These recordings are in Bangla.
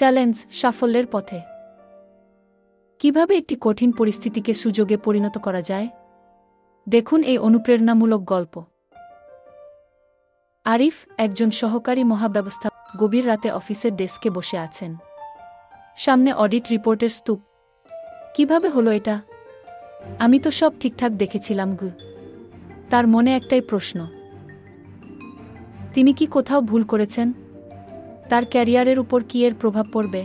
চ্যালেঞ্জ সাফল্যের পথে কিভাবে একটি কঠিন পরিস্থিতিকে সুযোগে পরিণত করা যায় দেখুন এই অনুপ্রেরণামূলক গল্প। আরিফ একজন সহকারী মহাব্যবস্থাপক গভীর রাতে অফিসের ডেস্কে বসে আছেন। সামনে অডিট রিপোর্টের স্তূপ। কিভাবে হলো এটা? আমি তো সব ঠিকঠাক দেখেছিলাম গু। তার মনে একটাই প্রশ্ন, তিনি কি কোথাও ভুল করেছেন? তার ক্যারিয়ারের উপর কি এর প্রভাব পড়বে?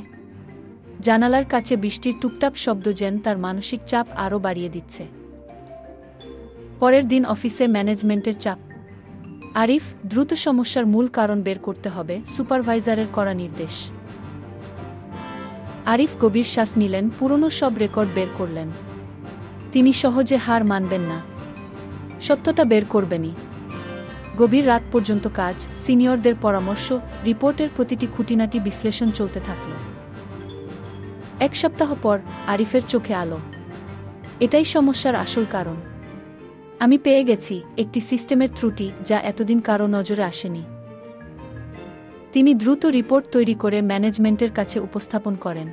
জানালার কাছে বৃষ্টির টুপটাপ শব্দ যেন তার মানসিক চাপ আরও বাড়িয়ে দিচ্ছে। পরের দিন অফিসে ম্যানেজমেন্টের চাপ। আরিফ দ্রুত সমস্যার মূল কারণ বের করতে হবে, সুপারভাইজারের করা নির্দেশ। আরিফ গভীর শ্বাস নিলেন, পুরনো সব রেকর্ড বের করলেন। তিনি সহজে হার মানবেন না, সত্যতা বের করবেনই। গভীর রাত পর্যন্ত কাজ, সিনিয়রদের পরামর্শ, রিপোর্টের প্রতিটি খুঁটিনাটি বিশ্লেষণ চলতে থাকল। এক সপ্তাহ পর আরিফের চোখে আলো। এটাই সমস্যার আসল কারণ। আমি পেয়ে গেছি একটি সিস্টেমের ত্রুটি যা এতদিন কারো নজরে আসেনি। তিনি দ্রুত রিপোর্ট তৈরি করে ম্যানেজমেন্টের কাছে উপস্থাপন করেন।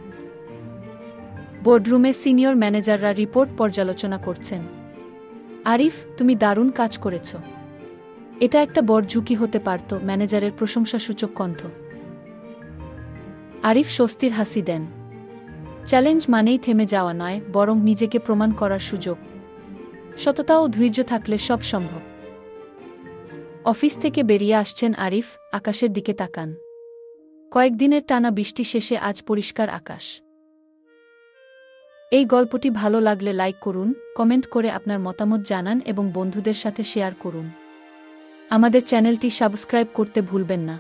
বোর্ডরুমে সিনিয়র ম্যানেজাররা রিপোর্ট পর্যালোচনা করছেন। আরিফ, তুমি দারুণ কাজ করেছ। এটা একটা বড় ঝুঁকি হতে পারত। ম্যানেজারের প্রশংসাসূচক কণ্ঠ। আরিফ স্বস্তির হাসি দেন। চ্যালেঞ্জ মানেই থেমে যাওয়া নয়, বরং নিজেকে প্রমাণ করার সুযোগ। সততা ও ধৈর্য থাকলে সব সম্ভব। অফিস থেকে বেরিয়ে আসছেন আরিফ, আকাশের দিকে তাকান। কয়েকদিনের টানা বৃষ্টি শেষে আজ পরিষ্কার আকাশ। এই গল্পটি ভালো লাগলে লাইক করুন, কমেন্ট করে আপনার মতামত জানান এবং বন্ধুদের সাথে শেয়ার করুন। আমাদের চ্যানেলটি সাবস্ক্রাইব করতে ভুলবেন না।